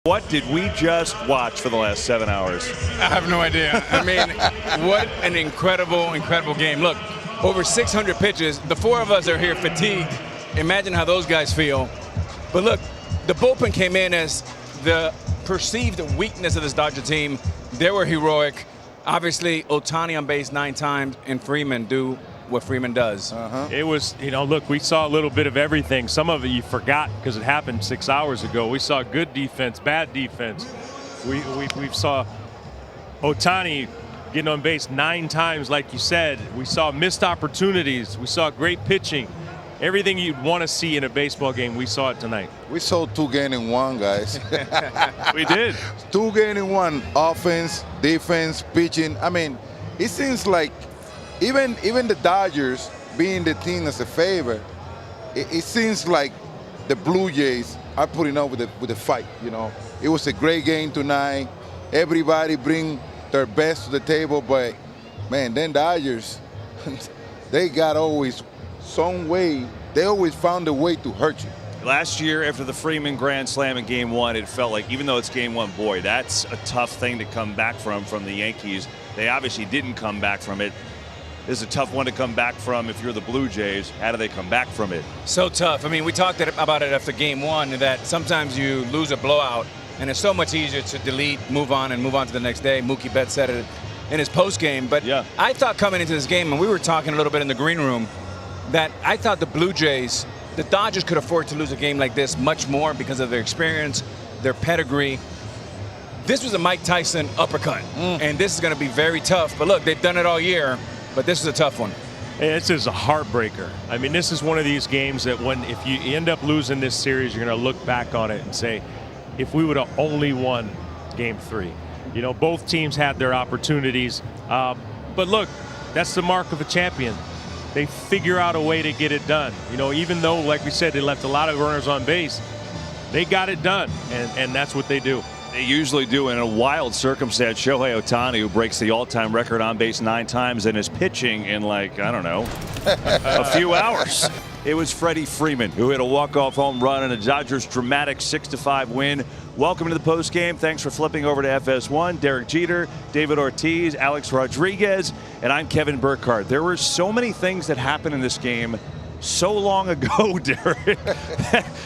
What did we just watch for the last 7 hours? I have no idea. I mean, what an incredible, incredible game. Look, over 600 pitches. The four of us are here fatigued. Imagine how those guys feel. But look, the bullpen came in as the perceived weakness of this Dodger team. They were heroic. Obviously, Ohtani on base 9 times and Freeman do what Freeman does. It was, look, we saw a little bit of everything. Some of it you forgot because it happened 6 hours ago. We saw good defense, bad defense. We saw Ohtani getting on base 9 times, like you said. We saw missed opportunities. We saw great pitching. Everything you'd want to see in a baseball game, we saw it tonight. We saw 2 games in 1, guys. We did. 2 games in 1. Offense, defense, pitching. I mean, it seems like even the Dodgers being the team that's a favorite, it seems like the Blue Jays are putting up with the fight. It was a great game tonight. Everybody bring their best to the table, but man, then Dodgers, they got always some way. They always found a way to hurt you. Last year, after the Freeman Grand Slam in Game 1, it felt like, even though it's Game 1, boy, that's a tough thing to come back from the Yankees. They obviously didn't come back from it. This is a tough one to come back from if you're the Blue Jays. How do they come back from it? So tough. I mean, we talked about it after Game 1, that sometimes you lose a blowout, and it's so much easier to delete, move on to the next day. Mookie Betts said it in his post-game. But yeah, I thought coming into this game, and we were talking a little bit in the green room, that I thought the Blue Jays, the Dodgers could afford to lose a game like this much more because of their experience, their pedigree. This was a Mike Tyson uppercut, and this is going to be very tough. But look, they've done it all year, but this is a tough one. This is a heartbreaker. I mean, this is one of these games that if you end up losing this series, you're going to look back on it and say, if we would have only won Game 3. Both teams had their opportunities. But look, that's the mark of a champion. They figure out a way to get it done. Even though, like we said, they left a lot of runners on base, they got it done, and that's what they do. They usually do. In a wild circumstance, Shohei Ohtani, who breaks the all-time record on base 9 times and is pitching in, like, I don't know, a few hours. It was Freddie Freeman who hit a walk-off home run in a Dodgers dramatic 6-5 win. Welcome to the postgame. Thanks for flipping over to FS1. Derek Jeter, David Ortiz, Alex Rodriguez, and I'm Kevin Burkhardt. There were so many things that happened in this game so long ago, Derek.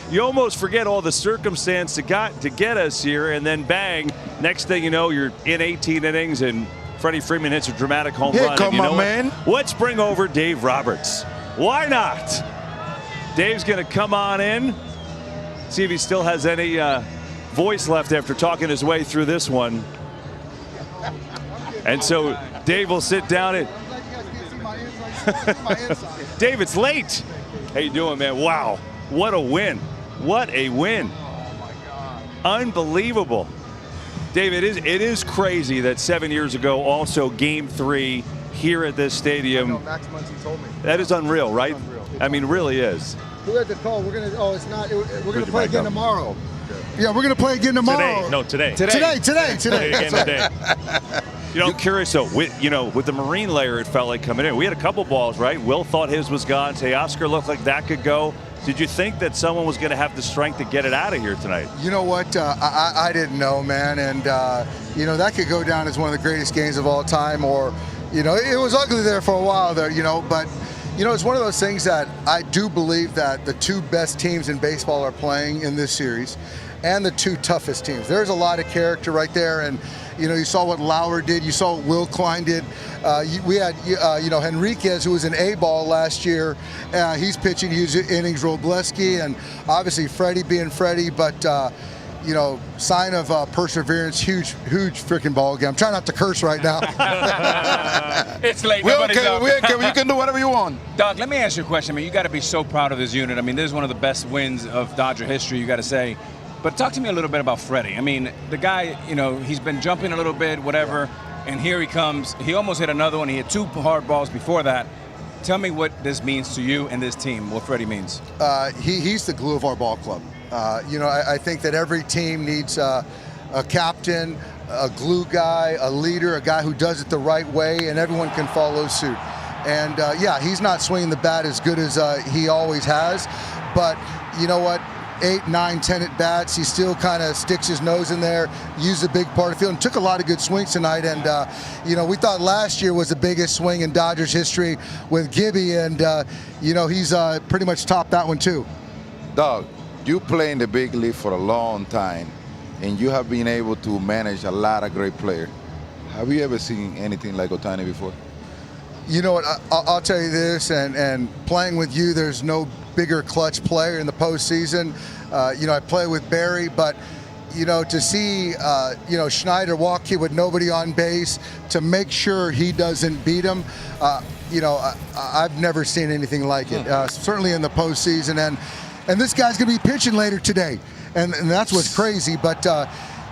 You almost forget all the circumstance that got to get us here, and then bang, next thing you know, you're in 18 innings and Freddie Freeman hits a dramatic home run. Come on, man. Let's bring over Dave Roberts. Why not? Dave's going to come on in, see if he still has any voice left after talking his way through this one. And so Dave will sit down and Dave, it's late. How you doing, man? Wow, what a win. What a win. Unbelievable. Dave, it is crazy that 7 years ago, also Game 3 here at this stadium. I know, Max Muncy told me. That is unreal, right? It's unreal. I mean, really is. Who had the call? We're gonna play again tomorrow. Yeah, we're gonna play again tomorrow. Today. Today. Again today. I'm curious though, with the Marine layer, it felt like coming in. We had a couple balls, right? Will thought his was gone. Teoscar looked like that could go. Did you think that someone was going to have the strength to get it out of here tonight? You know what? I didn't know, man, and that could go down as one of the greatest games of all time. Or, it was ugly there for a while there, but. It's one of those things that I do believe that the 2 best teams in baseball are playing in this series, and the 2 toughest teams. There's a lot of character right there, and you saw what Lauer did, you saw what Will Klein did. We had Henriquez, who was an A-ball last year. He's pitching huge innings. Robleski, and obviously Freddie being Freddie, but. Sign of perseverance, huge freaking ball game. I'm trying not to curse right now. It's late. We're okay. You can do whatever you want. Doc, let me ask you a question. I mean, you got to be so proud of this unit. I mean, this is one of the best wins of Dodger history, you got to say. But talk to me a little bit about Freddie. I mean, the guy, he's been jumping a little bit, whatever, and here he comes. He almost hit another one. He had 2 hard balls before that. Tell me what this means to you and this team, what Freddie means. He's the glue of our ball club. I think that every team needs a captain, a glue guy, a leader, a guy who does it the right way, and everyone can follow suit. And, he's not swinging the bat as good as he always has. But you know what? 8, 9, 10 at bats. He still kind of sticks his nose in there, used a big part of the field, and took a lot of good swings tonight. And you know, we thought last year was the biggest swing in Dodgers history with Gibby, and you know, he's pretty much topped that one too. Doug, you play in the big league for a long time, and you have been able to manage a lot of great players. Have you ever seen anything like Ohtani before? You know what, I'll tell you this, and playing with you, there's no bigger clutch player in the postseason. You know, I play with Barry, but you know, to see you know, Schneider walk here with nobody on base to make sure he doesn't beat him, you know, I've never seen anything like it. Certainly in the postseason, and this guy's going to be pitching later today, and that's what's crazy. But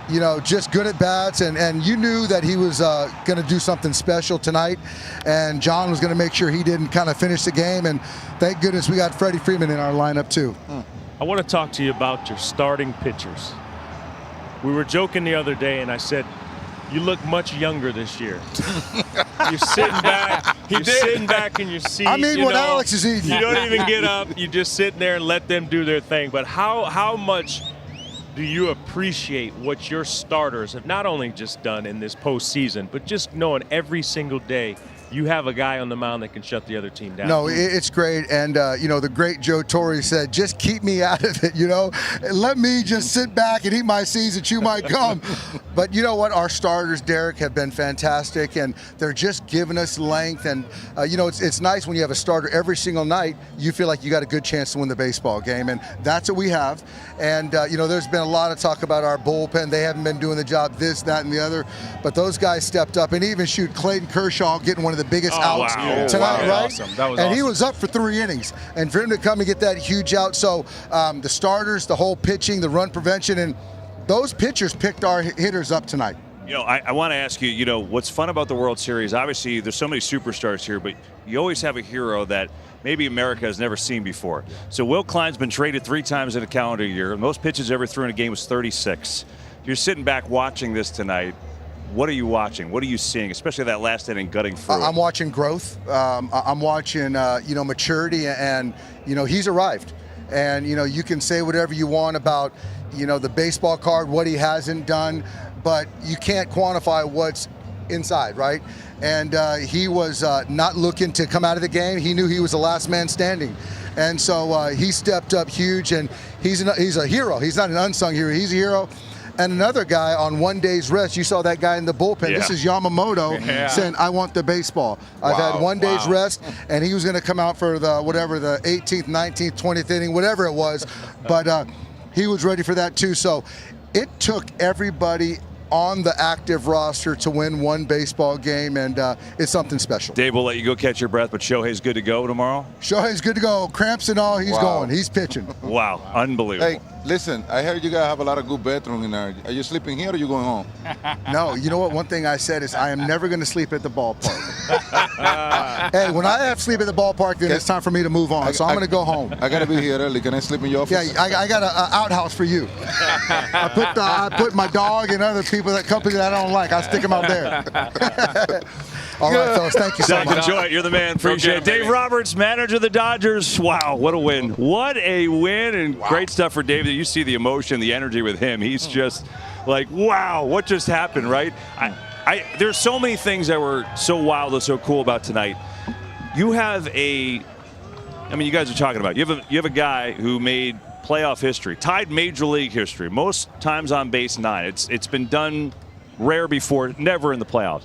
you know, just good at bats, and you knew that he was going to do something special tonight, and John was going to make sure he didn't kind of finish the game, and thank goodness we got Freddie Freeman in our lineup too. I want to talk to you about your starting pitchers. We were joking the other day, and I said, you look much younger this year. You're sitting back. Sitting back in your seat. I mean, you what know, Alex is eating. You don't even get up. You just sit there and let them do their thing. But how much do you appreciate what your starters have not only just done in this postseason, but just knowing every single day you have a guy on the mound that can shut the other team down? No, it's great. And, you know, the great Joe Torre said, just keep me out of it, you know. Let me just sit back and eat my seeds and chew my gum. But you know what? Our starters, Derek, have been fantastic, and they're just giving us length. And, you know, it's nice when you have a starter every single night, you feel like you got a good chance to win the baseball game. And that's what we have. And, you know, there's been a lot of talk about our bullpen. They haven't been doing the job, this, that, and the other. But those guys stepped up, and even Clayton Kershaw getting one of the biggest outs tonight, right? Awesome. That was and awesome. he was up for 3 innings, and for him to come and get that huge out. So the starters, the whole pitching, the run prevention, and those pitchers picked our hitters up tonight. You know, I want to ask you, you know, what's fun about the World Series, obviously there's so many superstars here, but you always have a hero that maybe America has never seen before. So Will Klein's been traded 3 times in a calendar year. Most pitches ever threw in a game was 36. You're sitting back watching this tonight. What are you watching? What are you seeing, especially that last inning gutting through? I'm watching growth. I'm watching, you know, maturity, and, you know, he's arrived. And, you know, you can say whatever you want about, you know, the baseball card, what he hasn't done, but you can't quantify what's inside, right? And he was not looking to come out of the game. He knew he was the last man standing. And so he stepped up huge, and he's a hero. He's not an unsung hero. He's a hero. And another guy on 1 day's rest, you saw that guy in the bullpen. Yeah. This is Yamamoto saying, I want the baseball. I've had 1 day's rest, and he was going to come out for the, whatever, the 18th, 19th, 20th inning, whatever it was. But he was ready for that too. So it took everybody on the active roster to win 1 baseball game, and it's something special. Dave, we'll let you go catch your breath, but Shohei's good to go tomorrow? Shohei's good to go. Cramps and all, he's going. He's pitching. Wow, unbelievable. Hey, listen, I heard you guys have a lot of good bedroom in there. Are you sleeping here or are you going home? No, you know what? One thing I said is I am never going to sleep at the ballpark. Hey, when I have to sleep at the ballpark, then it's time for me to move on. So I'm going to go home. I got to be here early. Can I sleep in your office? Yeah, I got an outhouse for you. I put my dog and other people, that company that I don't like, I stick them out there. All right, fellas, thank you so Doug, much. enjoy it. You're the man. Appreciate it. Dave Roberts, manager of the Dodgers. Wow, what a win. What a win, and great stuff for Dave. You see the emotion, the energy with him. He's just like, wow, what just happened, right? There's so many things that were so wild and so cool about tonight. You have you guys are talking about, you have a guy who made playoff history, tied major league history, most times on base 9. It's been done rare before, never in the playoffs.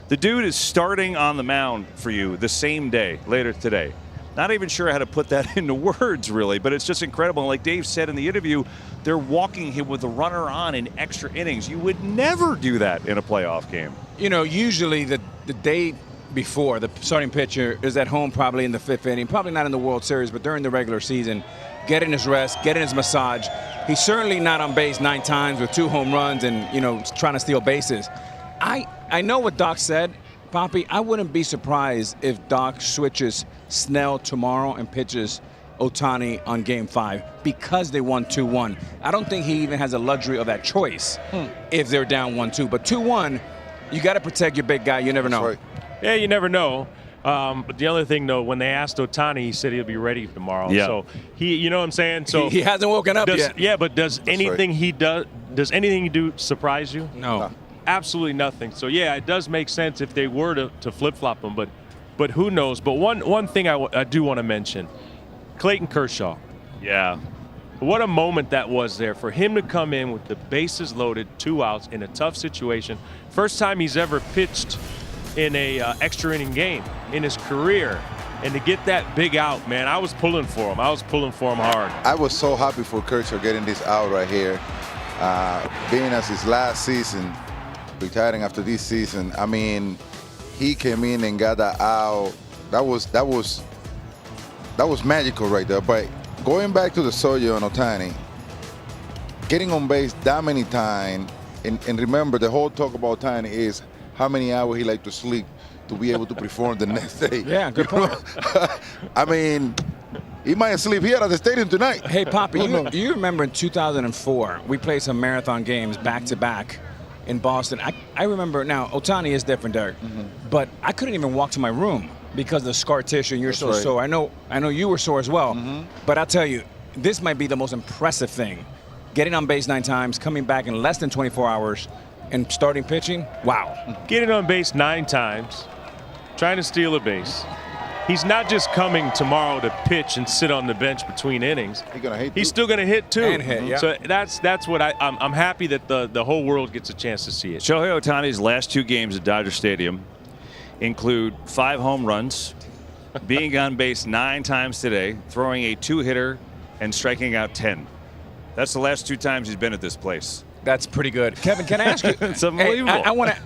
The dude is starting on the mound for you the same day, later today. Not even sure how to put that into words, really, but it's just incredible. And like Dave said in the interview, they're walking him with a runner on in extra innings. You would never do that in a playoff game. You know, usually the day before, the starting pitcher is at home probably in the 5th inning, probably not in the World Series, but during the regular season, getting his rest, getting his massage. He's certainly not on base 9 times with 2 home runs and, you know, trying to steal bases. I know what Doc said, Papi. I wouldn't be surprised if Doc switches Snell tomorrow and pitches Ohtani on Game 5 because they won 2-1. I don't think he even has a luxury of that choice if they're down 1-2. But 2-1, you got to protect your big guy. You never know. Right. Yeah, you never know. But the other thing, though, when they asked Ohtani, he said he'll be ready tomorrow. Yeah. So you know what I'm saying? So he hasn't woken up yet. Yeah, but does anything he do surprise you? No. Absolutely nothing. So yeah, it does make sense if they were to flip-flop him, but who knows? But one thing I do want to mention, Clayton Kershaw. Yeah. What a moment that was there for him to come in with the bases loaded, 2 outs in a tough situation. First time he's ever pitched in a extra inning game in his career. And to get that big out, man, I was pulling for him. I was pulling for him hard. I was so happy for Kershaw getting this out right here. Being as his last season, retiring after this season, I mean, he came in and got that out. That was magical right there. But going back to the Sojo and Ohtani, getting on base that many times, and remember the whole talk about Ohtani is how many hours he like to sleep to be able to perform the next day. Yeah, good point. I mean, he might sleep here at the stadium tonight. Hey, Papi, you remember in 2004, we played some marathon games back-to-back in Boston. I remember, now, Ohtani is different, Derek, but I couldn't even walk to my room because of the scar tissue, and you're so sore. I know you were sore as well, but I'll tell you, this might be the most impressive thing. Getting on base 9 times, coming back in less than 24 hours, and starting pitching, wow. Getting on base 9 times, trying to steal a base. He's not just coming tomorrow to pitch and sit on the bench between innings. He's still going to hit too. And hit, yeah. So that's what I'm happy that the whole world gets a chance to see it. Shohei Ohtani's last 2 games at Dodger Stadium include 5 home runs, being on base 9 times today, throwing a 2-hitter, and striking out 10. That's the last 2 times he's been at this place. That's pretty good. Kevin, can I ask you? It's unbelievable.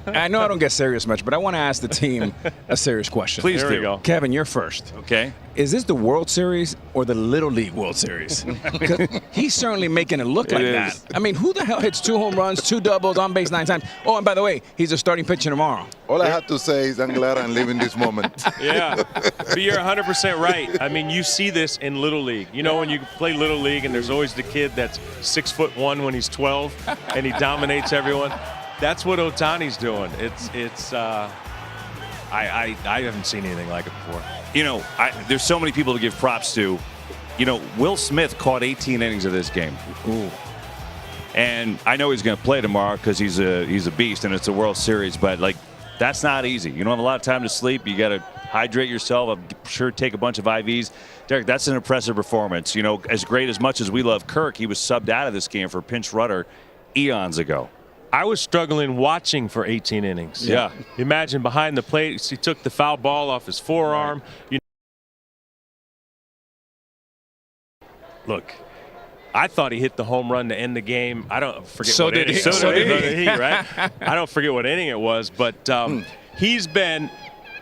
I know I don't get serious much, but I want to ask the team a serious question. Please do. Kevin, you're first. Okay. Is this the World Series or the Little League World Series? Because he's certainly making it look like that. I mean, who the hell hits 2 home runs, 2 doubles, on base 9 times? Oh, and by the way, he's a starting pitcher tomorrow. All I have to say is I'm glad I'm living this moment. Yeah, but you're 100% right. I mean, you see this in Little League. You know, when you play Little League and there's always the kid that's 6'1" when he's 12 and he dominates everyone. That's what Ohtani's doing. I haven't seen anything like it before. You know, there's so many people to give props to. You know, Will Smith caught 18 innings of this game. Ooh. And I know he's going to play tomorrow because he's a beast and it's a World Series, but like that's not easy. You don't have a lot of time to sleep. You got to hydrate yourself. I'm sure take a bunch of IVs. Derek, that's an impressive performance. You know, as great as much as we love Kirk, he was subbed out of this game for pinch runner eons ago. I was struggling watching for 18 innings. Yeah. Imagine behind the plate, he took the foul ball off his forearm. Look, I thought he hit the home run to end the game. I don't forget So what did inning. he. So did he, right? I don't forget what inning it was, but he's been,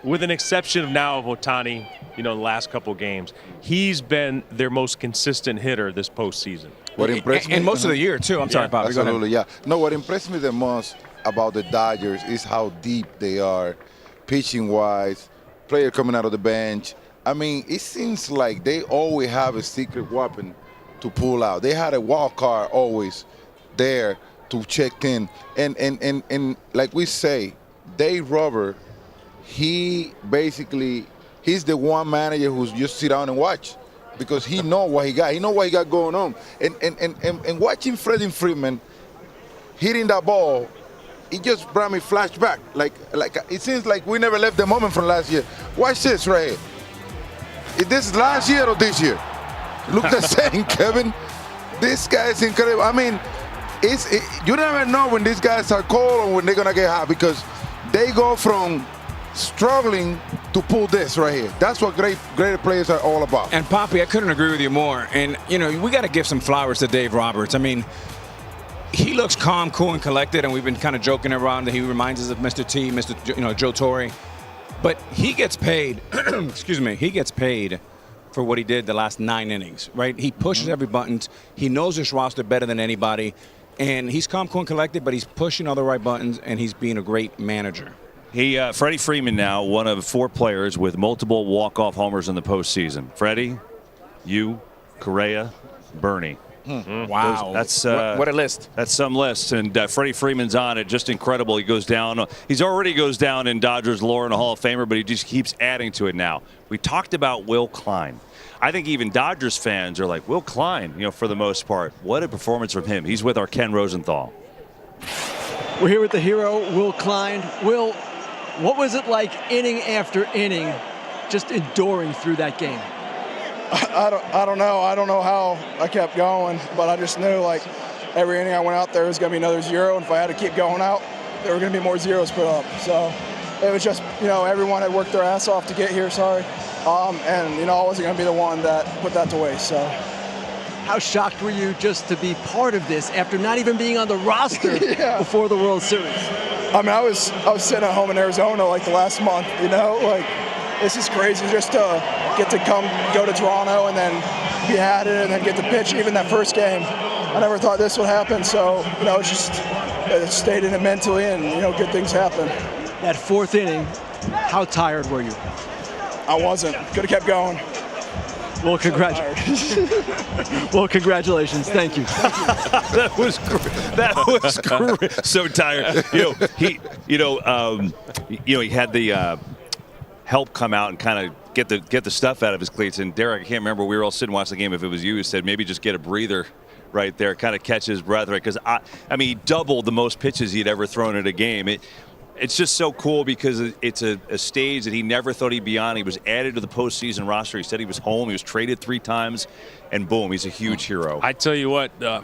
with an exception of now of Ohtani, you know, the last couple games, he's been their most consistent hitter this postseason. What impressed me, and most of the year too. I'm sorry, Papi. Absolutely, yeah. No, what impressed me the most about the Dodgers is how deep they are, pitching-wise, player coming out of the bench. I mean, it seems like they always have a secret weapon to pull out. They had a wild card always there to check in. And like we say, Dave Roberts, he's the one manager who's just sit down and watch because he know what he got. He know what he got going on. And watching Freddie Freeman hitting that ball, it just brought me flashback. Like it seems like we never left the moment from last year. Watch this right here. Is this last year or this year? Look the same, Kevin. This guy is incredible. I mean, you never know when these guys are cold or when they're gonna get hot because they go from struggling to pull this right here. That's what great players are all about. And Papi, I couldn't agree with you more. And you know, we got to give some flowers to Dave Roberts. I mean, he looks calm, cool, and collected, and we've been kind of joking around that he reminds us of Mr. T, Joe Torre. But he gets paid. Excuse me. He gets paid for what he did the last 9 innings, right? He pushes every button. He knows this roster better than anybody, and he's calm, cool, and collected. But he's pushing all the right buttons, and he's being a great manager. Freddie Freeman now one of 4 players with multiple walk-off homers in the postseason. Freddie, you, Correa, Bernie. Wow. That's what a list. That's some list. And Freddie Freeman's on it. Just incredible. He goes down. He's already goes down in Dodgers lore and a Hall of Famer, but he just keeps adding to it now. We talked about Will Klein. I think even Dodgers fans are like, Will Klein, for the most part. What a performance from him. He's with our Ken Rosenthal. We're here with the hero, Will Klein. Will, what was it like inning after inning, just enduring through that game? I don't know. I don't know how I kept going, but I just knew like every inning I went out there was going to be another zero, and if I had to keep going out, there were going to be more zeros put up. So it was just, everyone had worked their ass off to get here, and, I wasn't going to be the one that put that to waste. So. How shocked were you just to be part of this after not even being on the roster before the World Series? I mean, I was sitting at home in Arizona like the last month, like this is crazy just to get to go to Toronto and then be at it and then get to pitch even that first game. I never thought this would happen, so, it's just stayed in it mentally and, good things happen. That fourth inning, how tired were you? I wasn't. Could have kept going. Well, congratulations. Thank you. That was great. So tired. He had the help come out and kind of get the stuff out of his cleats. And Derek, I can't remember. We were all sitting watching the game. If it was you, who said maybe just get a breather right there, kind of catch his breath, right? Because he doubled the most pitches he'd ever thrown at a game. It's just so cool because it's a stage that he never thought he'd be on. He was added to the postseason roster. He said he was home. He was traded 3 times, and boom, he's a huge hero. I tell you what, the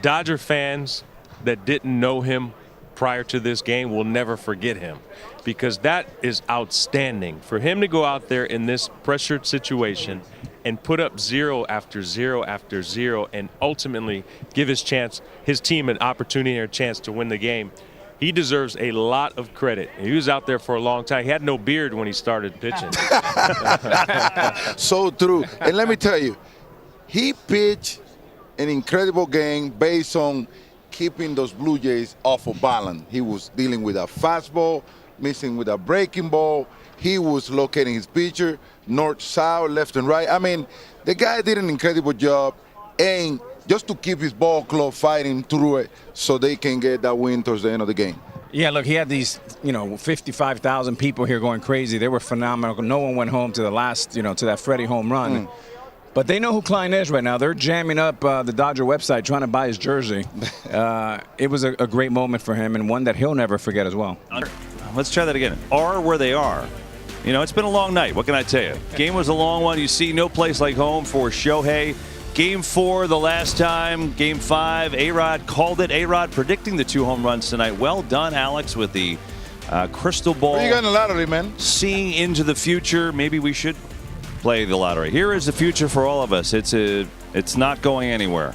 Dodger fans that didn't know him prior to this game will never forget him, because that is outstanding. For him to go out there in this pressured situation and put up 0 after 0 after 0 and ultimately give his team an opportunity or a chance to win the game. He deserves a lot of credit. He was out there for a long time. He had no beard when he started pitching. So true. And let me tell you, he pitched an incredible game based on keeping those Blue Jays off of balance. He was dealing with a fastball, missing with a breaking ball. He was locating his pitcher, north, south, left, and right. I mean, the guy did an incredible job. And just to keep his ball club fighting through it so they can get that win towards the end of the game. Yeah, look, he had these, 55,000 people here going crazy. They were phenomenal. No one went home to the last, to that Freddie home run. But they know who Klein is right now. They're jamming up the Dodger website trying to buy his jersey. It was a great moment for him, and one that he'll never forget as well. Let's try that again. Are where they are. It's been a long night. What can I tell you? Game was a long one. You see no place like home for Shohei. Game 4 the last time. Game 5, A Rod called it. A Rod predicting the 2 home runs tonight. Well done, Alex, with the crystal ball. Well, you got in the lottery, man. Seeing into the future. Maybe we should play the lottery. Here is the future for all of us. It's not going anywhere.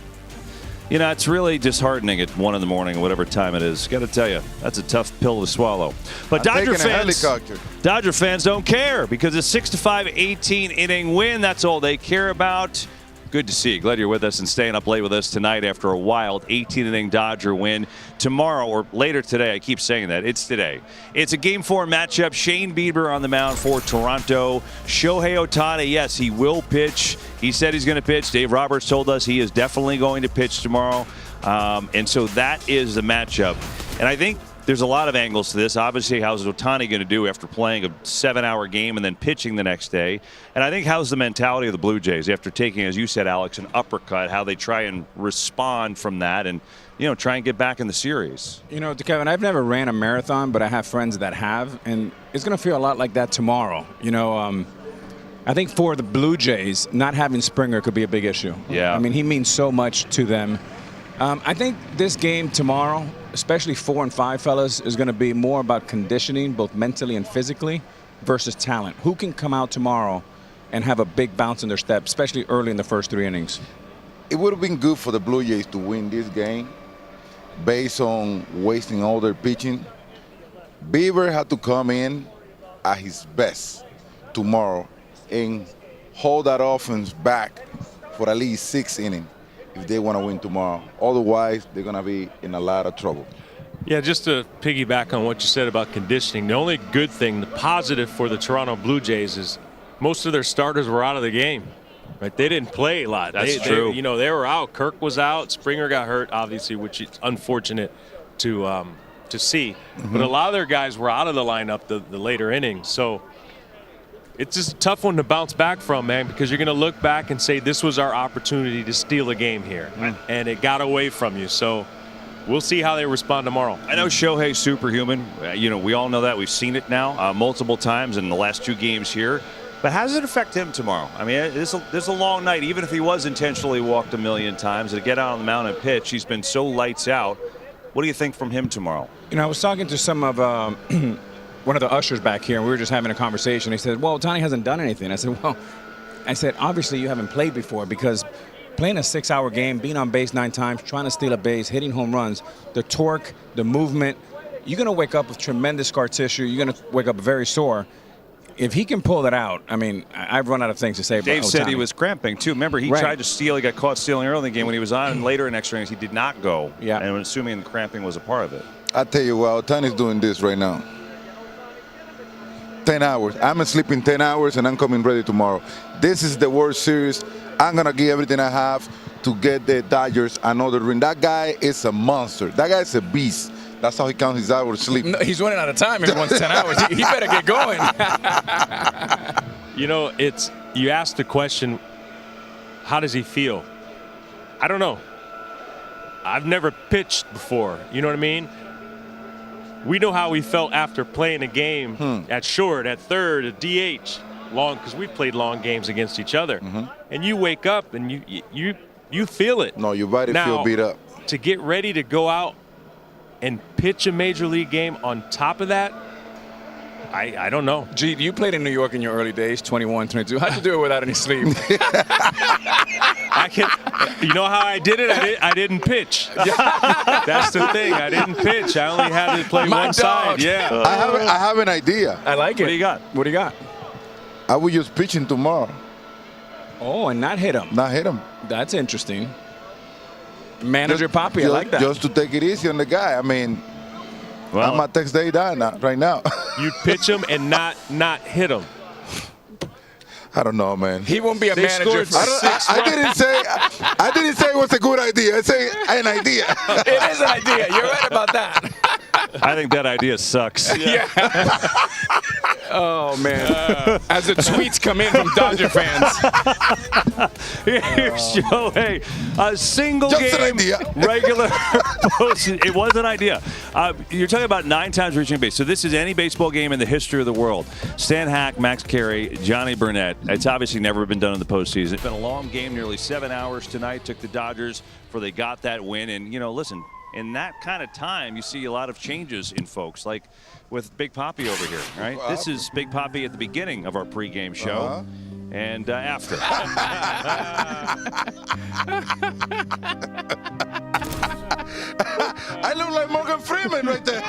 It's really disheartening at 1 in the morning, whatever time it is. Got to tell you, that's a tough pill to swallow. But Dodger fans don't care because it's 6-5, 18-inning win. That's all they care about. Good to see you. Glad you're with us and staying up late with us tonight after a wild 18-inning Dodger win. Tomorrow or later today, I keep saying that, it's today. It's a Game 4 matchup. Shane Bieber on the mound for Toronto. Shohei Ohtani, yes, he will pitch. He said he's going to pitch. Dave Roberts told us he is definitely going to pitch tomorrow. And so that is the matchup. And I think there's a lot of angles to this. Obviously, how's Ohtani going to do after playing a 7-hour game and then pitching the next day? And I think how's the mentality of the Blue Jays after taking, as you said, Alex, an uppercut, how they try and respond from that and, try and get back in the series. Kevin, I've never ran a marathon, but I have friends that have, and it's going to feel a lot like that tomorrow. I think for the Blue Jays, not having Springer could be a big issue. Yeah. I mean, he means so much to them. I think this game tomorrow, especially 4 and 5 fellas, is going to be more about conditioning, both mentally and physically, versus talent. Who can come out tomorrow and have a big bounce in their step, especially early in the first 3 innings? It would have been good for the Blue Jays to win this game based on wasting all their pitching. Bieber had to come in at his best tomorrow and hold that offense back for at least 6 innings if they want to win tomorrow. Otherwise, they're going to be in a lot of trouble. Yeah, just to piggyback on what you said about conditioning, the only good thing, the positive for the Toronto Blue Jays is most of their starters were out of the game. Right, they didn't play a lot. That's true. You know, they were out. Kirk was out. Springer got hurt, obviously, which is unfortunate to see. But a lot of their guys were out of the lineup the later innings. So it's just a tough one to bounce back from, man, because you're going to look back and say this was our opportunity to steal a game here, and it got away from you. So we'll see how they respond tomorrow. I know Shohei's superhuman. You know, we all know that. We've seen it now multiple times in the last 2 games here. But how does it affect him tomorrow? I mean, this is a long night. Even if he was intentionally walked a million times, to get out on the mound and pitch, he's been so lights out. What do you think from him tomorrow? You know, I was talking to some of one of the ushers back here, and we were just having a conversation. He said, well, Ohtani hasn't done anything. I said, obviously you haven't played before, because playing a 6-hour game, being on base 9 times, trying to steal a base, hitting home runs, the torque, the movement, you're going to wake up with tremendous scar tissue. You're going to wake up very sore. If he can pull that out, I mean, I've run out of things to say about Ohtani. Dave said he was cramping, too. Remember, he tried to steal. He got caught stealing early in the game when he was on, and later in extra innings, he did not go. Yeah. And I'm assuming cramping was a part of it. I tell you what, Ohtani's doing this right now. 10 hours. I'm sleeping 10 hours, and I'm coming ready tomorrow. This is the World Series. I'm going to give everything I have to get the Dodgers another ring. That guy is a monster. That guy is a beast. That's how he counts his hours of sleep. No, he's running out of time if he wants 10 hours. He better get going. You know, you asked the question, how does he feel? I don't know. I've never pitched before. You know what I mean? We know how we felt after playing a game at short, at third, at DH, long, because we played long games against each other. And you wake up and you feel it. No, your body feel beat up. To get ready to go out and pitch a major league game on top of that, I don't know. Gee, you played in New York in your early days, 21, 22. How'd you do it without any sleep? You know how I did it? I didn't pitch. That's the thing. I didn't pitch. I only had to play one side. Yeah. I have an idea. I like it. What do you got? What do you got? I will just pitch him tomorrow. Oh, and not hit him. Not hit him. That's interesting. Manager Papi, I like that. Just to take it easy on the guy. I mean, I'm at text day down right now. You pitch him and not hit him. I don't know, man. He won't be a manager for I didn't say it was a good idea. I say an idea. It is an idea. You're right about that. I think that idea sucks. Yeah. Oh, man. As the tweets come in from Dodger fans. Here's Shohei. A single game regular post. It was an idea. You're talking about 9 times reaching base. So this is any baseball game in the history of the world. Stan Hack, Max Carey, Johnny Burnett. It's obviously never been done in the postseason. It's been a long game, nearly 7 hours tonight. Took the Dodgers before they got that win. And, you know, listen, in that kind of time, you see a lot of changes in folks, like with Big Papi over here, right? This is Big Papi at the beginning of our pregame show and after. I look like Morgan Freeman right there.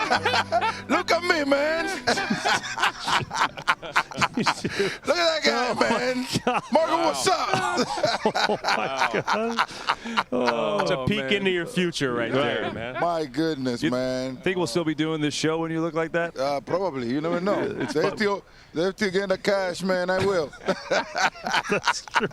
Look at me, man. Look at that guy, man. Morgan, what's up? Oh, my God. Oh, it's a peek into your future right there, man. My goodness, man. Think we'll still be doing this show when you look like that? Probably. You never know. They're still getting the cash, man. I will. That's true.